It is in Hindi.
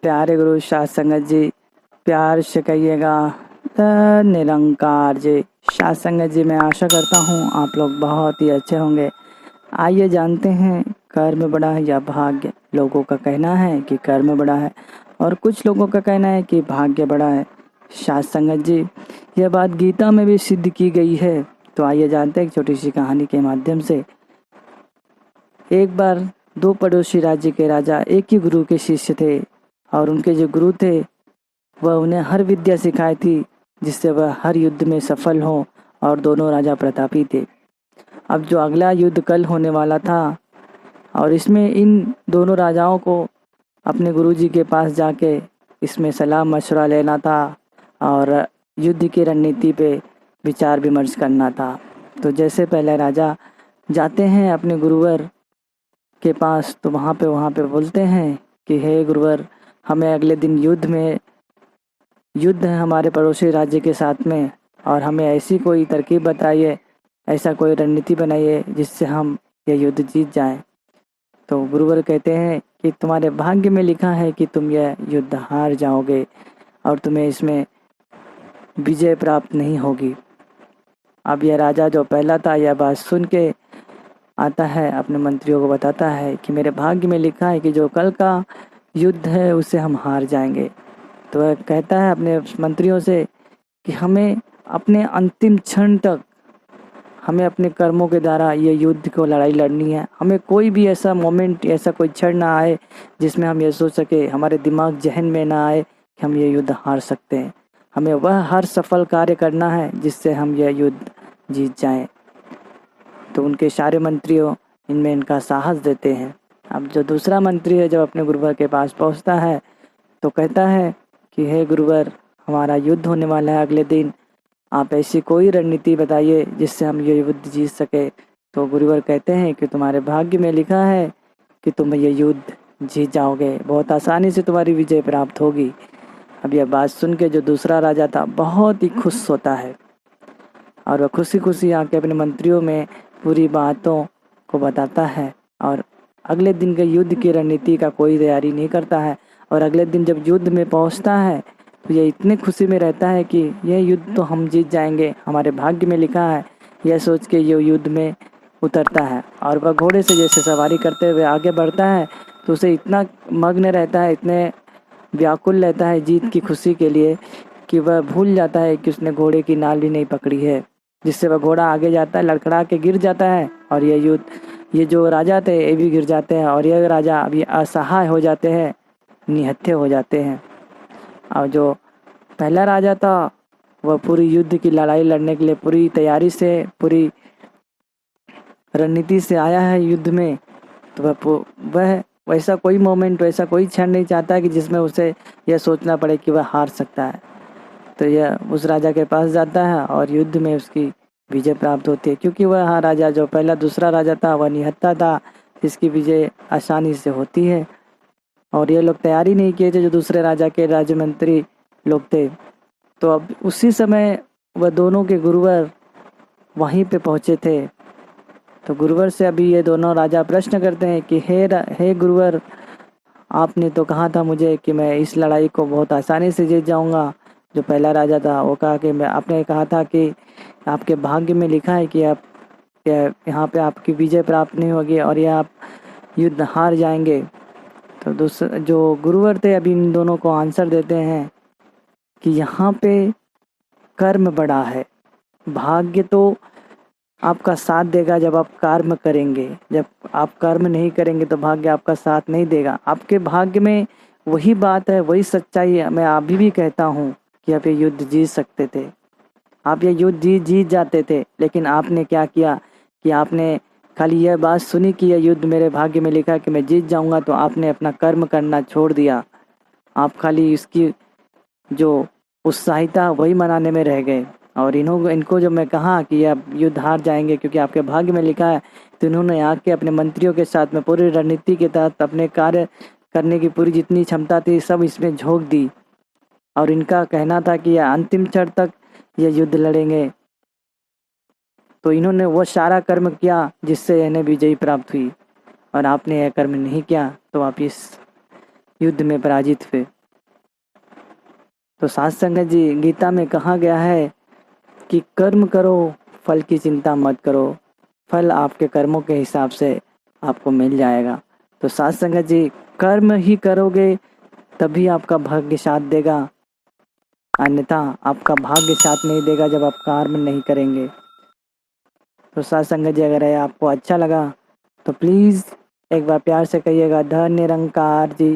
प्यारे गुरु साध संगत जी, प्यार से कहिएगा द निरंकार जी। साध संगत जी, मैं आशा करता हूँ आप लोग बहुत ही अच्छे होंगे। आइए जानते हैं, कर्म बड़ा है या भाग्य। लोगों का कहना है कि कर्म बड़ा है और कुछ लोगों का कहना है कि भाग्य बड़ा है। साध संगत जी, यह बात गीता में भी सिद्ध की गई है। तो आइए जानते हैं एक छोटी सी कहानी के माध्यम से। एक बार दो पड़ोसी राज्य के राजा एक ही गुरु के शिष्य थे और उनके जो गुरु थे वह उन्हें हर विद्या सिखाई थी जिससे वह हर युद्ध में सफल हो, और दोनों राजा प्रतापी थे। अब जो अगला युद्ध कल होने वाला था और इसमें इन दोनों राजाओं को अपने गुरुजी के पास जाके इसमें सलाह मशवरा लेना था और युद्ध की रणनीति पे विचार विमर्श करना था। तो जैसे पहले राजा जाते हैं अपने गुरुवर के पास, तो वहाँ पे बोलते हैं कि हे गुरुवर, हमें अगले दिन युद्ध है हमारे पड़ोसी राज्य के साथ में, और हमें ऐसी कोई तरकीब बताइए, ऐसा कोई रणनीति बनाइए जिससे हम यह युद्ध जीत जाएं। तो गुरुवर कहते हैं कि तुम्हारे भाग्य में लिखा है कि तुम यह युद्ध हार जाओगे और तुम्हें इसमें विजय प्राप्त नहीं होगी। अब यह राजा जो पहला था, यह बात सुन के आता है, अपने मंत्रियों को बताता है कि मेरे भाग्य में लिखा है कि जो कल का युद्ध है उसे हम हार जाएंगे। तो वह कहता है अपने मंत्रियों से कि हमें अपने अंतिम क्षण तक हमें अपने कर्मों के द्वारा ये युद्ध को लड़ाई लड़नी है। हमें कोई भी ऐसा मोमेंट, ऐसा कोई क्षण ना आए जिसमें हम ये सोच सके, हमारे दिमाग जहन में ना आए कि हम ये युद्ध हार सकते हैं। हमें वह हर सफल कार्य करना है जिससे हम यह युद्ध जीत जाएं। तो उनके सारे मंत्रियों इनमें इनका साहस देते हैं। अब जो दूसरा मंत्री है जब अपने गुरुवर के पास पहुंचता है तो कहता है कि हे गुरुवर, हमारा युद्ध होने वाला है अगले दिन, आप ऐसी कोई रणनीति बताइए जिससे हम ये युद्ध जीत सके। तो गुरुवर कहते हैं कि तुम्हारे भाग्य में लिखा है कि तुम ये युद्ध जीत जाओगे, बहुत आसानी से तुम्हारी विजय प्राप्त होगी। अब यह बात सुन के जो दूसरा राजा था बहुत ही खुश होता है और वह खुशी खुशी आके अपने मंत्रियों में पूरी बातों को बताता है और अगले दिन के युद्ध की रणनीति का कोई तैयारी नहीं करता है। और अगले दिन जब युद्ध में पहुंचता है तो ये इतने खुशी में रहता है कि यह युद्ध तो हम जीत जाएंगे, हमारे भाग्य में लिखा है, यह सोच के ये युद्ध में उतरता है। और वह घोड़े से जैसे सवारी करते हुए आगे बढ़ता है तो उसे इतना मग्न रहता है, इतने व्याकुल रहता है जीत की खुशी के लिए कि वह भूल जाता है कि उसने घोड़े की नाल भी नहीं पकड़ी है, जिससे वह घोड़ा आगे जाता है, लड़खड़ा के गिर जाता है और ये जो राजा थे ये भी गिर जाते हैं और यह राजा अभी असहाय हो जाते हैं, निहत्थे हो जाते हैं। और जो पहला राजा था वह पूरी युद्ध की लड़ाई लड़ने के लिए पूरी तैयारी से, पूरी रणनीति से आया है युद्ध में। तो वह वैसा कोई मोमेंट, वैसा कोई क्षण नहीं चाहता कि जिसमें उसे यह सोचना पड़े कि वह हार सकता है। तो यह उस राजा के पास जाता है और युद्ध में उसकी विजय प्राप्त होती है, क्योंकि वह राजा जो पहला दूसरा राजा था वह निहत्था था, इसकी विजय आसानी से होती है। और ये लोग तैयारी नहीं किए थे, जो दूसरे राजा के राज्य मंत्री लोग थे। तो अब उसी समय वह दोनों के गुरुवर वहीं पे पहुंचे थे। तो गुरुवर से अभी ये दोनों राजा प्रश्न करते हैं कि हे गुरुवर, आपने तो कहा था मुझे कि मैं इस लड़ाई को बहुत आसानी से जीत जाऊंगा। जो पहला राजा था वो कहा कि आपने कहा था कि आपके भाग्य में लिखा है कि आप यहाँ पे आपकी विजय प्राप्त नहीं होगी और यह आप युद्ध हार जाएंगे। तो दूसरा जो गुरुवर थे अभी इन दोनों को आंसर देते हैं कि यहाँ पे कर्म बड़ा है, भाग्य तो आपका साथ देगा जब आप कर्म करेंगे, जब आप कर्म नहीं करेंगे तो भाग्य आपका साथ नहीं देगा। आपके भाग्य में वही बात है, वही सच्चाई है। मैं अभी भी कहता हूँ कि आप ये युद्ध जीत सकते थे, आप ये युद्ध जीत जाते थे, लेकिन आपने क्या किया कि आपने खाली यह बात सुनी कि यह युद्ध मेरे भाग्य में लिखा कि मैं जीत जाऊंगा, तो आपने अपना कर्म करना छोड़ दिया। आप खाली इसकी जो उत्साहिता वही मनाने में रह गए। और इनको जब मैं कहा कि यह युद्ध हार जाएंगे क्योंकि आपके भाग्य में लिखा है, तो इन्होंने आके अपने मंत्रियों के साथ में पूरी रणनीति के तहत अपने कार्य करने की पूरी जितनी क्षमता थी सब इसमें झोंक दी। और इनका कहना था कि यह अंतिम क्षण तक यह युद्ध लड़ेंगे। तो इन्होंने वो सारा कर्म किया जिससे इन्हें विजयी प्राप्त हुई, और आपने यह कर्म नहीं किया, तो आप इस युद्ध में पराजित हुए। तो साथ संगत जी, गीता में कहा गया है कि कर्म करो, फल की चिंता मत करो, फल आपके कर्मों के हिसाब से आपको मिल जाएगा। तो साथ संगत जी, कर्म ही करोगे तभी आपका भाग्य साथ देगा, अन्यथा आपका भाग्य साथ नहीं देगा जब आप कर्म नहीं करेंगे। तो साथ संगत जी, अगर ये आपको अच्छा लगा तो प्लीज़ एक बार प्यार से कहिएगा धन्य निरंकार जी।